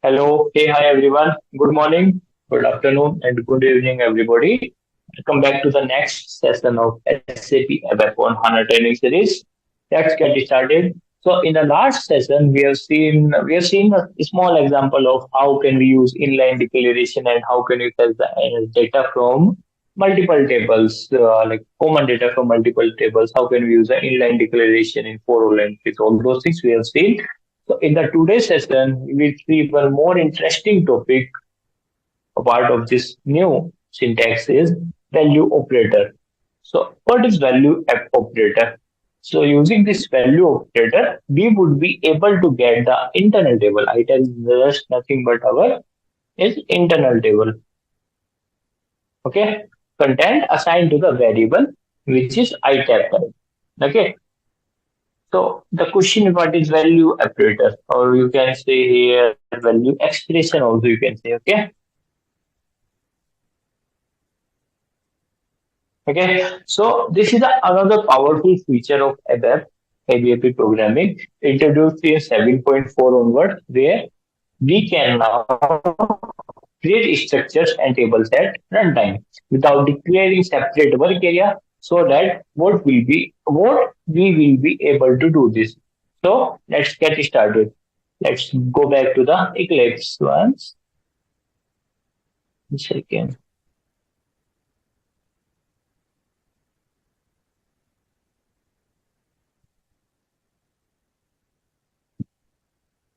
Hello, hey, hi everyone. Good morning, good afternoon, and good evening, everybody. Welcome back to the next session of SAP ABAP on HANA training series. Let's get started. So, in the last session, we have seen a small example of how can we use inline declaration and how can we fetch the data from multiple tables, like common data from multiple tables. How can we use the inline declaration in four row entries? All those things we have seen. So in the today's session, we will see one more interesting topic. A part of this new syntax is value operator. So what is operator? So using this value operator, we would be able to get the internal table. Item is just nothing but our is internal table. Okay, content assigned to the variable which is item type. Okay, so the question what is value operator, or you can say here value expression also you can say. Okay. So this is another powerful feature of ABAP programming introduced in 7.4 onward, where we can now create structures and tables at runtime without declaring separate work area, so that what we will be able to do this. So let's get started. Let's go back to the Eclipse once. Second.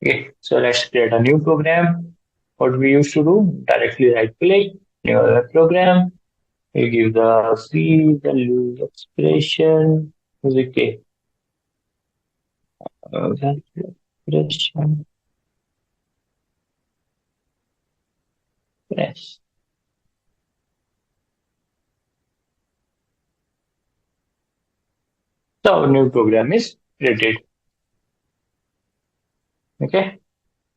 Okay, so let's create a new program. What we used to do, directly right click, new program. We give the C value expression. Okay, value expression. Press. So our new program is created. Okay.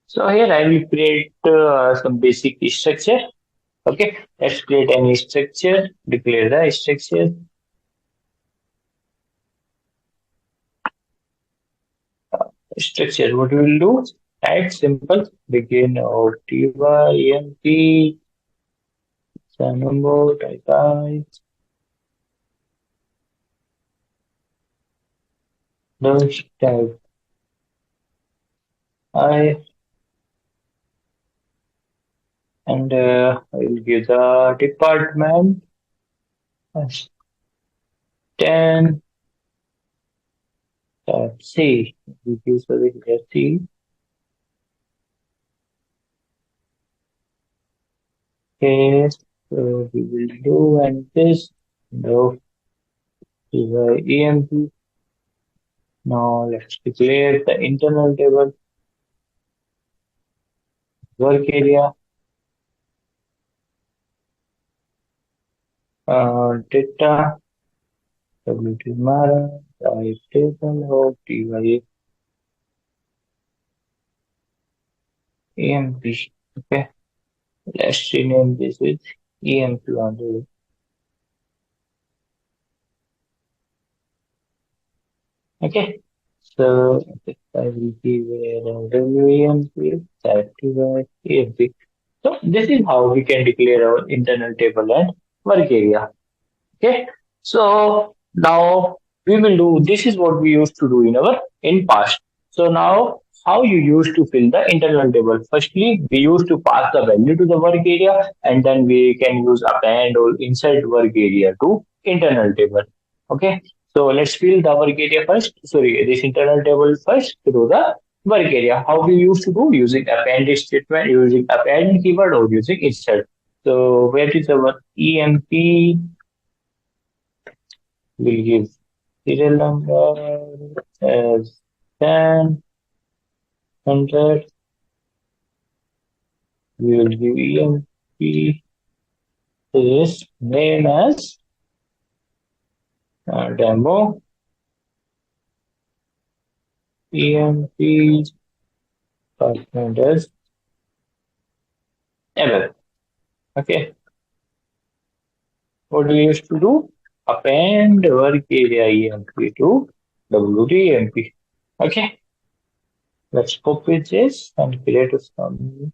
So here I will create some basic structure. Okay. Let's create any structure. Declare the structure. Structure. What we will do? Type simple. Begin of TYMP. Number. Type. Dash type. I and I will give the department as 10 C. We use the C. Okay, so we will do and this. No, is the EMP. Now let's declare the internal table work area. Data WT Mara type table of TY EMP. Okay, let's rename this with EMP only. Okay, so I will give a WEMP type TY EMP. So this is how we can declare our internal table and work area. Okay. So now we will do this is what we used to do in our in past. So now how you used to fill the internal table. Firstly, we used to pass the value to the work area and then we can use append or insert work area to internal table. Okay. So let's fill the work area first. Sorry, this internal table first through the work area. How we used to do using append statement, using append keyword or using insert. So where is our EMP? We'll give serial number as 10, 100. We will give EMP this name as demo. EMP department as ever. Okay. What we used to do? Append work area EMP to WT EMP. Okay. Let's copy this and create some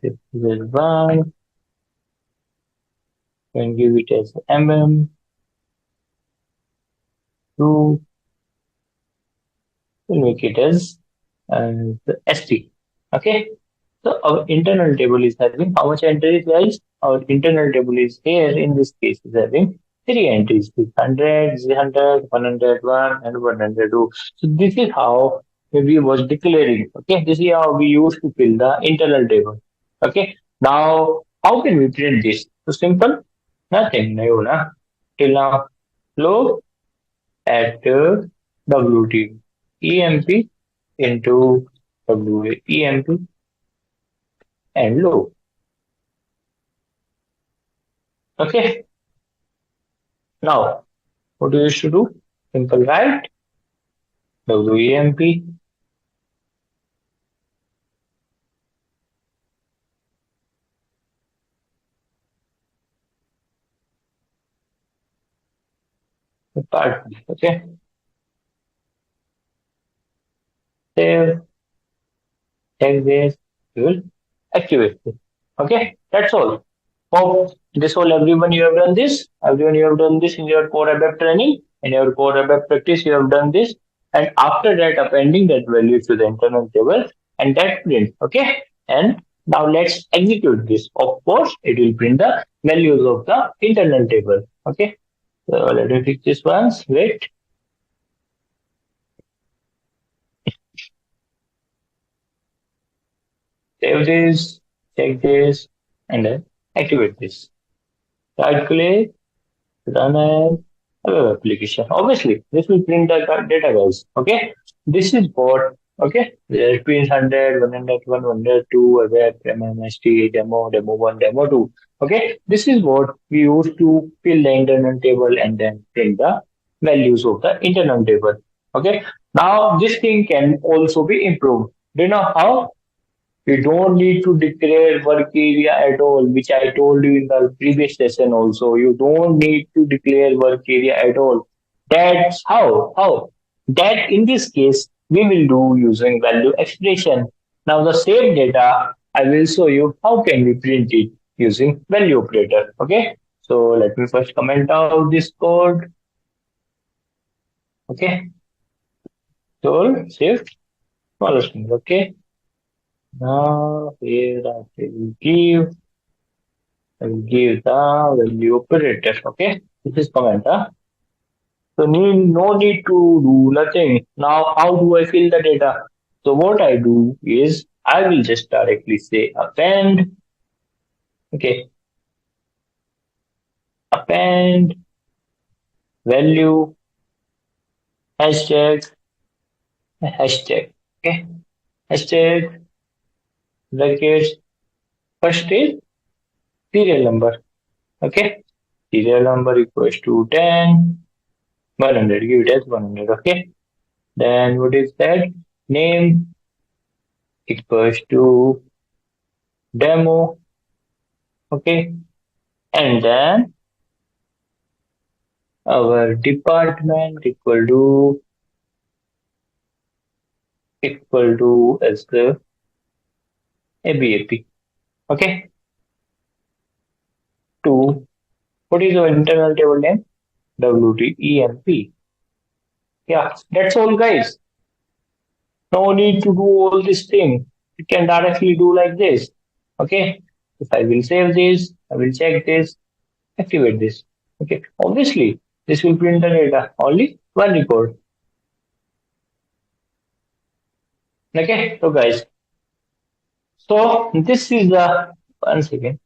This is one, can give it as two, we'll make it as the ST. Okay. So our internal table is having how much entries, guys? Our internal table is here in this case is having three entries: 600, 300, 101, and 102. So this is how we was declaring. Okay, this is how we used to fill the internal table. Okay, now how can we print this? So simple, nothing new, na? Till now, look at WT EMP into WEMP and low. Okay, now what do you used to do? Simple, right? WEMP part. Okay, save, check this, you will activate it. Okay, that's all. Hope this all everyone you have done this. Everyone you have done this in your core ABAP training, in your core ABAP practice you have done this, and after that appending that value to the internal table and that print. Okay, and now let's execute this. Of course, it will print the values of the internal table. Okay, so let me fix this once. Wait, save this, check this, and then activate this. Right click, run as a web application. Obviously, this will print the data, guys. Okay, this is what. Okay, there pins 100, 101, 102, web, MMST, demo 1, demo 2. Okay, this is what we use to fill the internal table and then print the values of the internal table. Okay, now this thing can also be improved. Do you know how? You don't need to declare work area at all, which I told you in the previous session also. You don't need to declare work area at all. That's how. How? That in this case, we will do using value expression. Now the same data, I will show you how can we print it using value operator. Okay. So let me first comment out this code. Okay. So shift follow string. Okay. Now here I will give the value operator. Okay, this is comment. So no need to do nothing. Now how do I fill the data? So what I do is I will just directly say append. Okay, append value hashtag hashtag. Okay, hashtag brackets. First is serial number. Okay, serial number equals to 10, 100. Give it as 100. Okay. Then what is that? Name equals to demo. Okay. And then our department equal to as the ABAP. Okay. To what is our internal table name? WTEMP. Yeah, that's all, guys. No need to do all this thing. You can directly do like this. Okay. If I will save this, I will check this, activate this. Okay. Obviously, this will print the data. Only one record. Okay. So guys, so this is the one second.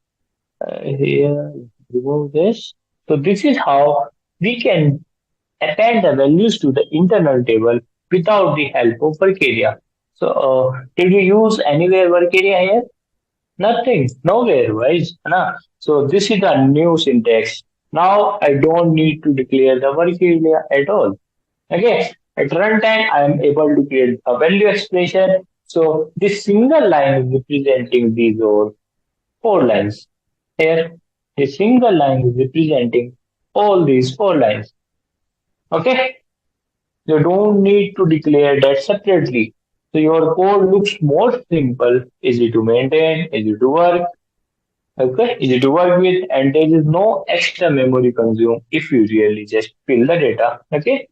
Here, remove this. So this is how we can append the values to the internal table without the help of work area. So did you use anywhere work area here? Nothing, nowhere, right? Na? So this is a new syntax. Now I don't need to declare the work area at all. Okay, at runtime I am able to create a value expression. So this single line is representing these all four lines. Here, a single line is representing all these four lines. Okay, you don't need to declare that separately. So your code looks more simple, easy to maintain, easy to work, okay, easy to work with, and there is no extra memory consumed if you really just fill the data. Okay,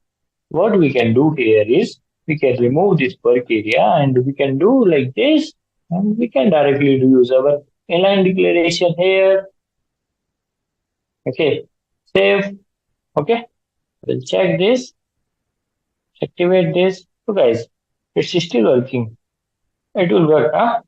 what we can do here is we can remove this work area and we can do like this, and we can directly use our inline declaration here. Okay, save. Okay, we'll check this, activate this. So guys, it's still working. It will work, huh?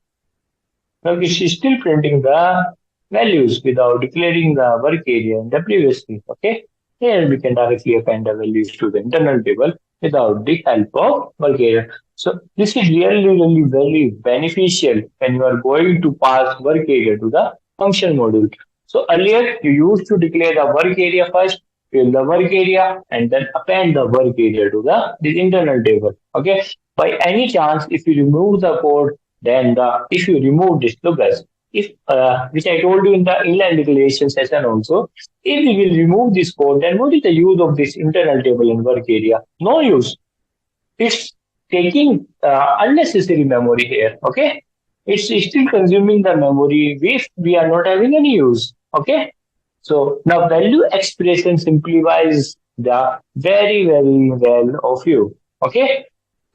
Now it's still printing the values without declaring the work area in the previous thing. Okay. Here we can directly append the values to the internal table without the help of work area. So this is really very beneficial when you are going to pass work area to the function module. So earlier you used to declare the work area first, fill the work area, and then append the work area to the this internal table. Okay. By any chance, if you remove the code, then if you remove this, look guys, if which I told you in the inline declaration session also, if we will remove this code, then what is the use of this internal table in work area? No use. It's taking unnecessary memory here. Okay, it's still consuming the memory if we are not having any use. Okay, so now value expression simplifies the very well of you. Okay,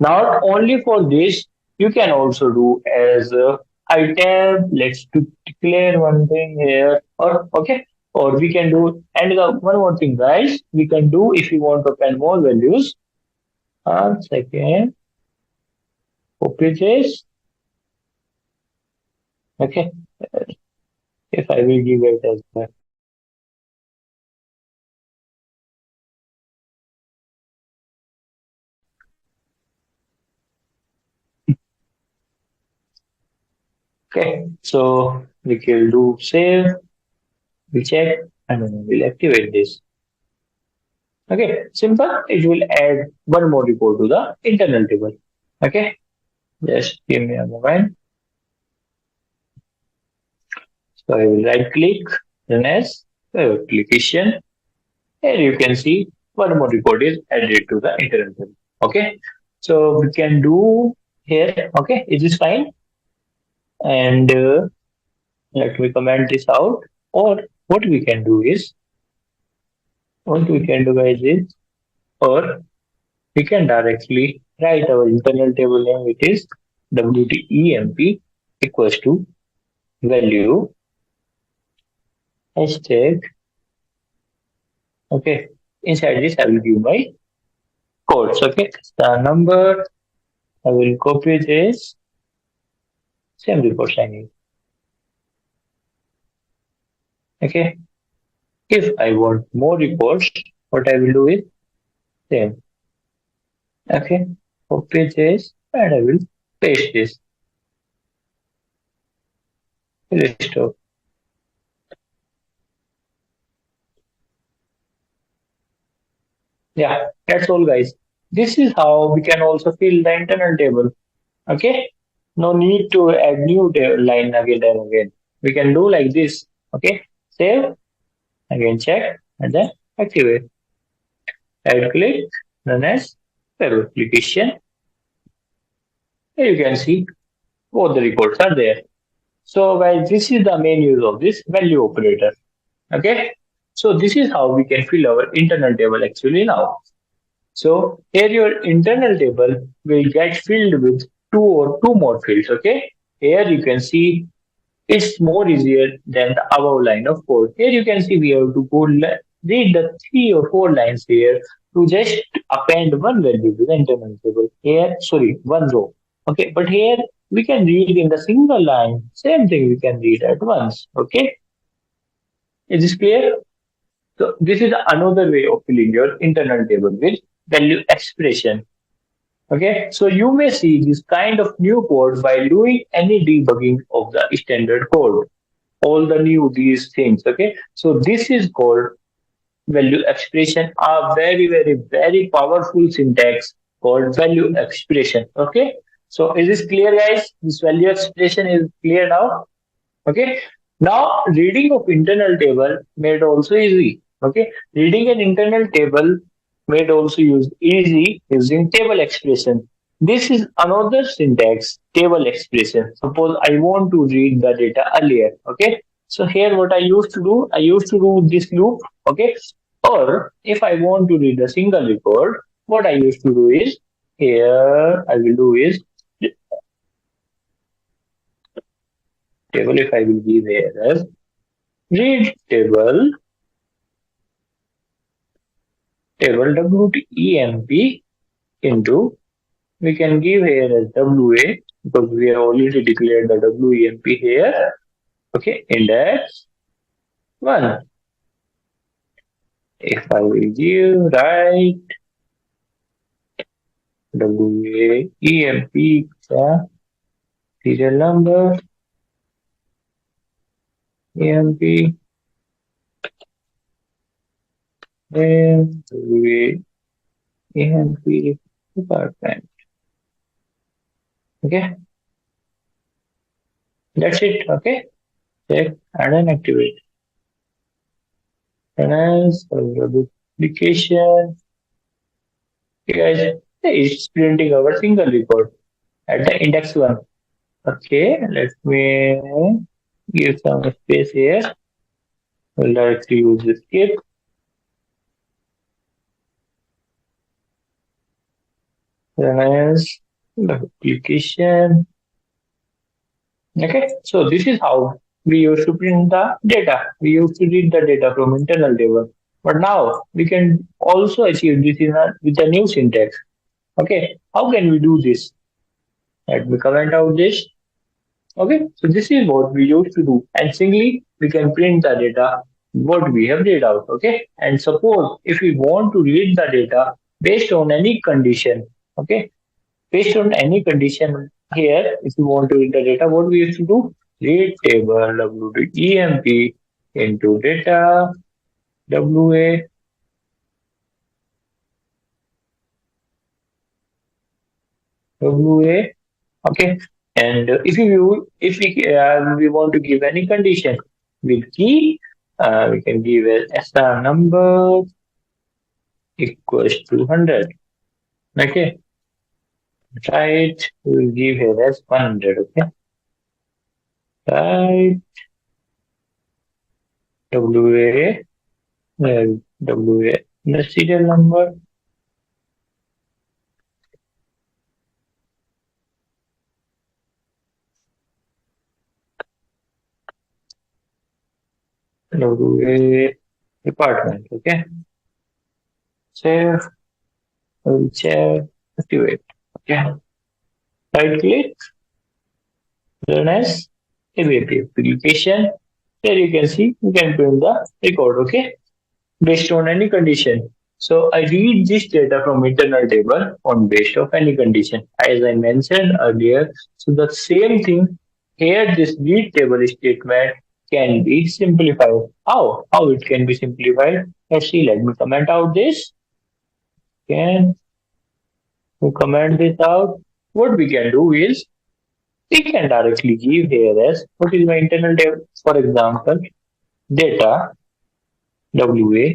not only for this, you can also do as item. Let's declare one thing here, or okay, or we can do, and one more thing, guys. We can do if you want to append more values. One second, copy this. Okay, if I will give it as well. Okay, so we can do save, we check, and then we'll activate this. Okay, simple. It will add one more report to the internal table. Okay, just give me a moment. So I will right click, then as application. Here you can see one more report is added to the internal table. Okay, so we can do here. Okay, it is fine. And let me comment this out. Or what we can do is, what we can do guys is, or we can directly write our internal table name, which is WTEMP equals to value hashtag. Okay, inside this I will give my codes. Okay, the number I will copy this same report I need. Okay, if I want more reports, what I will do is same. Okay, copy this and I will paste this. Restore. Yeah, that's all guys. This is how we can also fill the internal table. Okay, no need to add new line again and again. We can do like this. Okay, save, again check, and then activate. Right click, then as web application. Here you can see both the reports are there. So guys, this is the main use of this value operator. Okay, so this is how we can fill our internal table actually now. So here your internal table will get filled with two more fields. Okay, here you can see it's more easier than the above line of code. Here you can see we have to go read the 3 or 4 lines here to just append one value to the internal table. Here, sorry, one row. Okay, but here we can read in the single line. Same thing we can read at once. Okay, is this clear? So this is another way of filling your internal table with value expression. Okay, so you may see this kind of new code by doing any debugging of the standard code. All the new these things. Okay, so this is called value expression. A very powerful syntax called value expression. Okay, so is this clear, guys? This value expression is clear now. Okay, now reading of internal table made also easy. Okay, reading an internal table made also use easy using table expression. This is another syntax table expression. Suppose I want to read the data earlier. Okay. So here what I used to do, I used to do this loop. Okay. Or if I want to read a single record, what I used to do is here I will do is table if I will give here as read table WEMP into we can give here as WA because we have already declared the WEMP here. Okay, index 1. If I will give write WAEMP serial number EMP then WAEMP department. Okay, that's it. Okay, check and then activate. And as for the application, guys, it's printing our single record at the index 1. Okay, let me give some space here. We'll directly use the skip. Then as the application. Okay, so this is how we used to print the data. We used to read the data from internal table. But now we can also achieve this with the new syntax. Okay, how can we do this? Let me comment out this. Okay, so this is what we used to do. And singly, we can print the data what we have read out. Okay, and suppose if we want to read the data based on any condition. Okay, based on any condition here, if you want to read the data, what we used to do? Read table WEMP into data WA WA. Okay, and if we want to give any condition with key, we can give a SR number equals to 100. Okay, right. We'll give here as 100. Okay, right. WA WA the serial number WA department. Okay, save. We'll check activate. Okay, right click, run as ABAP application. Here you can see you can print the record. Okay, based on any condition. So I read this data from internal table on based of any condition. As I mentioned earlier, so the same thing here this read table statement can be simplified. How? How it can be simplified? Let's see, let me comment out this. Can we comment this out? What we can do is we can directly give here as what is my internal table. For example, data WA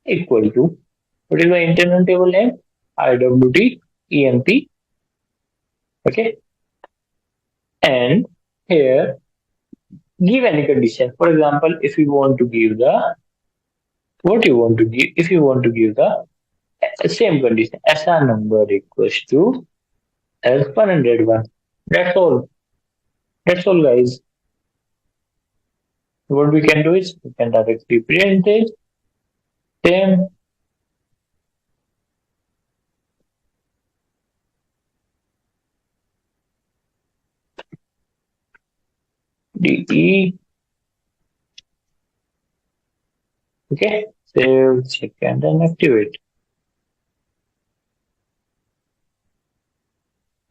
equal to what is my internal table name? IWT EMP. Okay. And here give any condition. For example, if you want to give the what you want to give, if you want to give the same condition, SR number equals to as 101. That's all. That's all, guys. What we can do is we can directly print it. Same DE. Okay. Save, check, and then activate.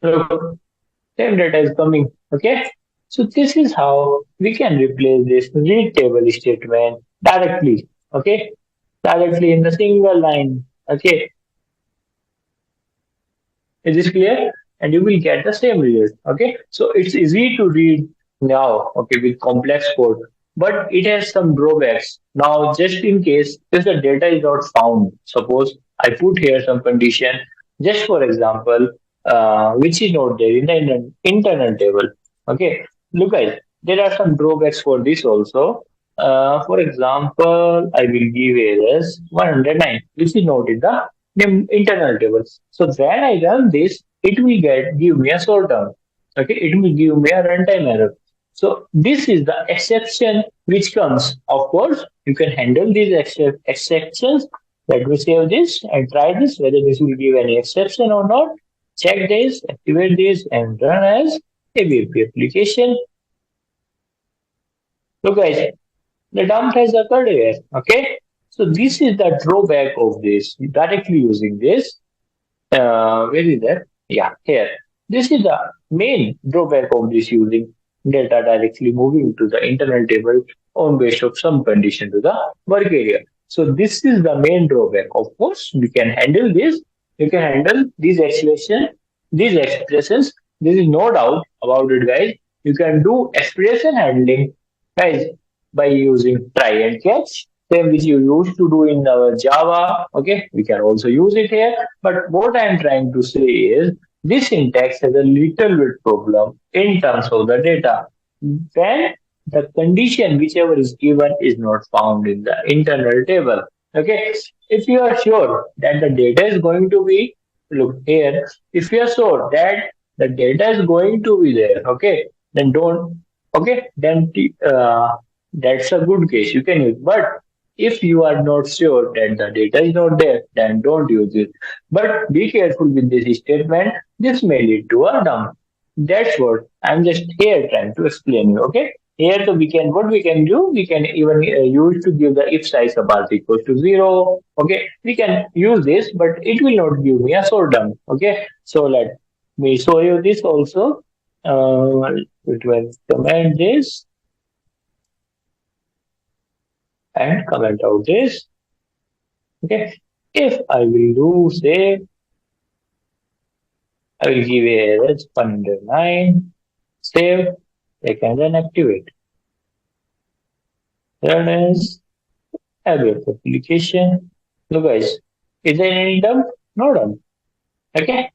So same data is coming. Okay. So this is how we can replace this read table statement directly. Okay. Directly in the single line. Okay. Is this clear? And you will get the same result. Okay. So it's easy to read now. Okay. With complex code, but it has some drawbacks. Now, just in case if the data is not found, suppose I put here some condition. Just for example, which is not there in the internal table. Okay, look guys, there are some drawbacks for this also. For example, I will give as 109, which is not in the internal table. So when I run this, it will give me a short-term. Okay, it will give me a runtime error. So this is the exception which comes. Of course, you can handle these exceptions. Let me save this and try this whether this will give any exception or not. Check this, activate this, and run as ABAP application. Look guys, the dump has occurred here. Okay, so this is the drawback of this. Directly using this, where is that? Yeah, here. This is the main drawback of this using data directly moving to the internal table on base of some condition to the work area. So this is the main drawback. Of course, we can handle this. You can handle these expressions. There is no doubt about it, guys. You can do expression handling, guys, by using try and catch. Same which you used to do in our Java. Okay, we can also use it here. But what I am trying to say is this syntax has a little bit problem in terms of the data. When the condition whichever is given is not found in the internal table. Okay, if you are sure that the data is going to be, look here, if you are sure that the data is going to be there, okay, then don't, okay, then that's a good case you can use. But if you are not sure that the data is not there, then don't use it. But be careful with this statement. This may lead to a dump. That's what I'm just here trying to explain you. Okay. Here, so we can what we can do. We can even use to give the if size of path equals to 0. Okay. We can use this, but it will not give me a short dump. Okay. So let me show you this also. It will comment this and comment out this. Okay. If I will do say, I will give a as 109, save, I can then activate. Run as ABAP application. Look guys, is there any dump? No dump. Okay.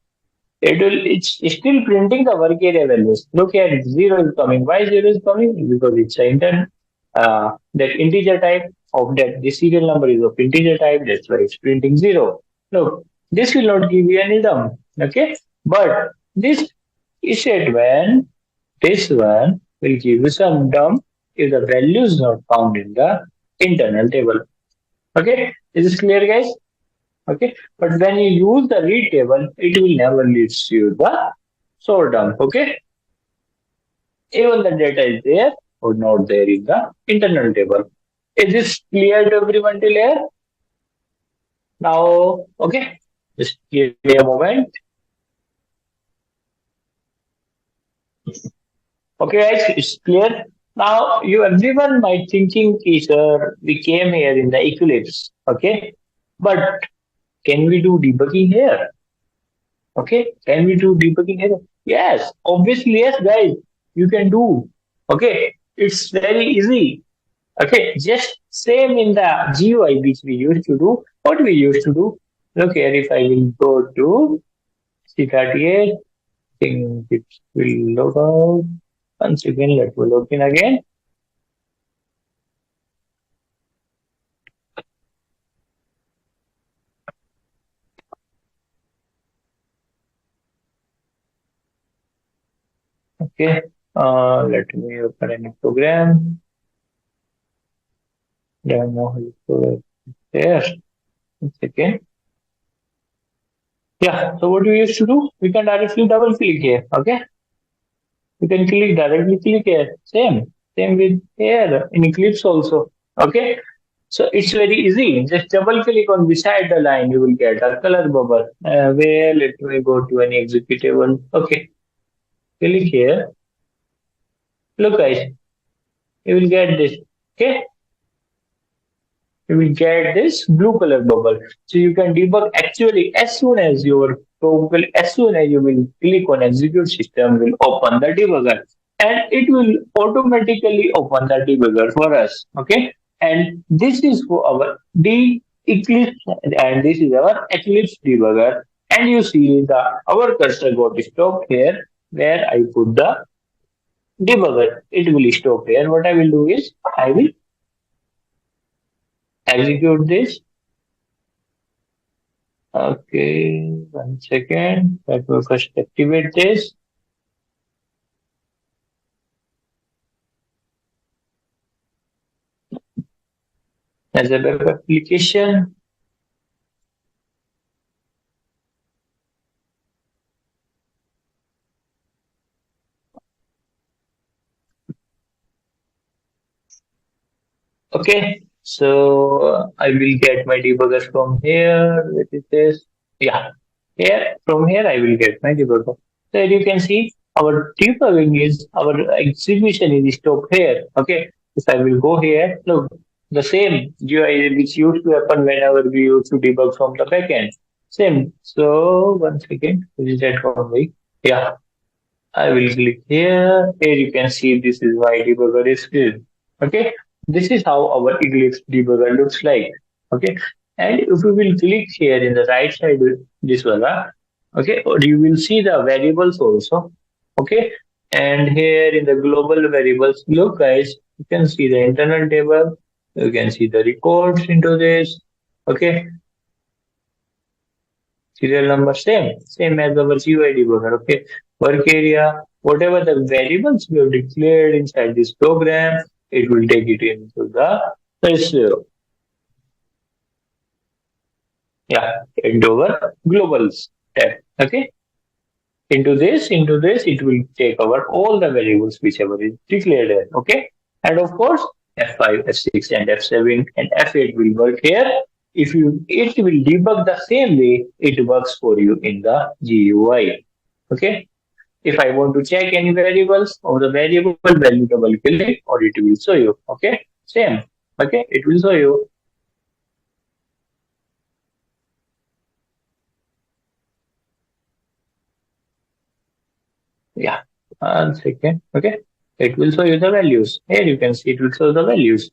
It's still printing the work area values. Look here, 0 is coming. Why 0 is coming? Because it's an intern that integer type of that the serial number is of integer type, that's why it's printing 0. Look, this will not give you any dump. Okay, but this is it when this one will give you some dump if the value is not found in the internal table. Okay, is this clear guys? Okay, but when you use the read table, it will never lead you the sort dump. Okay, even the data is there or not there in the internal table. Is this clear to everyone till here? Now, okay, just give me a moment. Okay, guys, it's clear. Now, you everyone might thinking, sir, we came here in the Eclipse, okay, but can we do debugging here? Okay, can we do debugging here? Yes, obviously, yes, guys, you can do. Okay, it's very easy. Okay, just same in the GUI which we used to do. What we used to do? Look here, if I will go to C38, think it will log out. Once again, let me log in again. Okay, let me open any program. Demo there. Once again. Yeah, so what we used to do? We can directly double click here. Okay, you can directly click here. Same with here in Eclipse also. Okay, so it's very easy. Just double click on beside the line, you will get a color bubble. Where let me go to any executable. Okay, click here. Look guys, you will get this. Okay, you will get this blue color bubble. So you can debug actually as soon as as soon as you will click on execute system will open the debugger and it will automatically open the debugger for us. Okay. And this is for our Eclipse and this is our Eclipse debugger. and you see the our cursor got stopped here where I put the debugger. It will stop here. What I will do is I will execute this. Okay, 1 second. Let me first activate this. As a web application. Okay, so I will get my debugger from here. What is this? Yeah, here from here I will get my debugger. So as you can see, our debugging is our execution is stopped here. Okay, if I will go here, look, the same GUI which used to happen whenever we used to debug from the backend. Same. So 1 second, is that one way? Yeah, I will click here. Here you can see this is my debugger is filled. Okay, this is how our Eclipse debugger looks like. Okay, and if you will click here in the right side, this one, okay, or you will see the variables also. Okay, and here in the global variables, look guys, you can see the internal table. You can see the records into this. Okay, serial number same as our GUI debugger. Okay, work area, whatever the variables we have declared inside this program, it will take it into the this into our globals tab. Okay, into this, it will take our all the variables whichever is declared here. Okay, and of course F5, F6, and F7 and F8 will work here. If you, it will debug the same way it works for you in the GUI. Okay. If I want to check any variables or the variable value, double click or it will show you. Okay. Same. Okay. It will show you. Yeah. 1 second. Okay. It will show you the values. Here you can see it will show the values.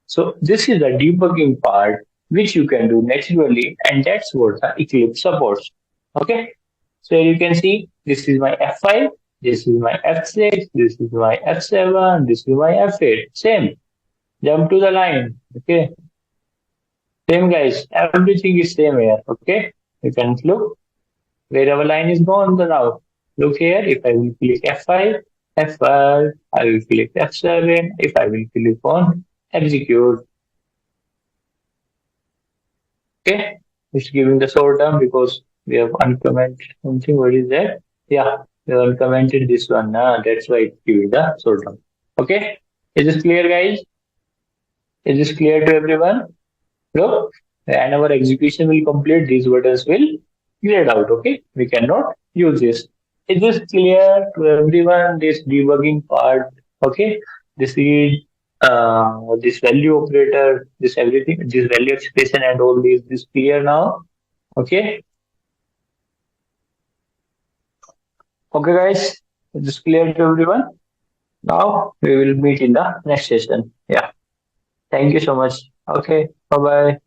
So this is the debugging part which you can do naturally, and that's what the Eclipse supports. Okay. So you can see this is my F5, this is my F6, this is my F7, this is my F8. Same. Jump to the line. Okay. Same guys. Everything is same here. Okay. You can look where our line is gone now. Look here. If I will click F5, F5, I will click F7. If I will click on execute. Okay. It's giving the short term because we have uncommented something. What is that? Yeah. We have uncommented this one. That's why it's giving the short term. Okay. Is this clear guys? Is this clear to everyone? Look, and our execution will complete, these buttons will cleared out. Okay, we cannot use this. Is this clear to everyone? This debugging part. Okay, this is this value operator, this everything, this value expression and all these. This clear now. Okay, okay, guys, is this clear to everyone? Now we will meet in the next session. Yeah, thank you so much. Okay, bye bye.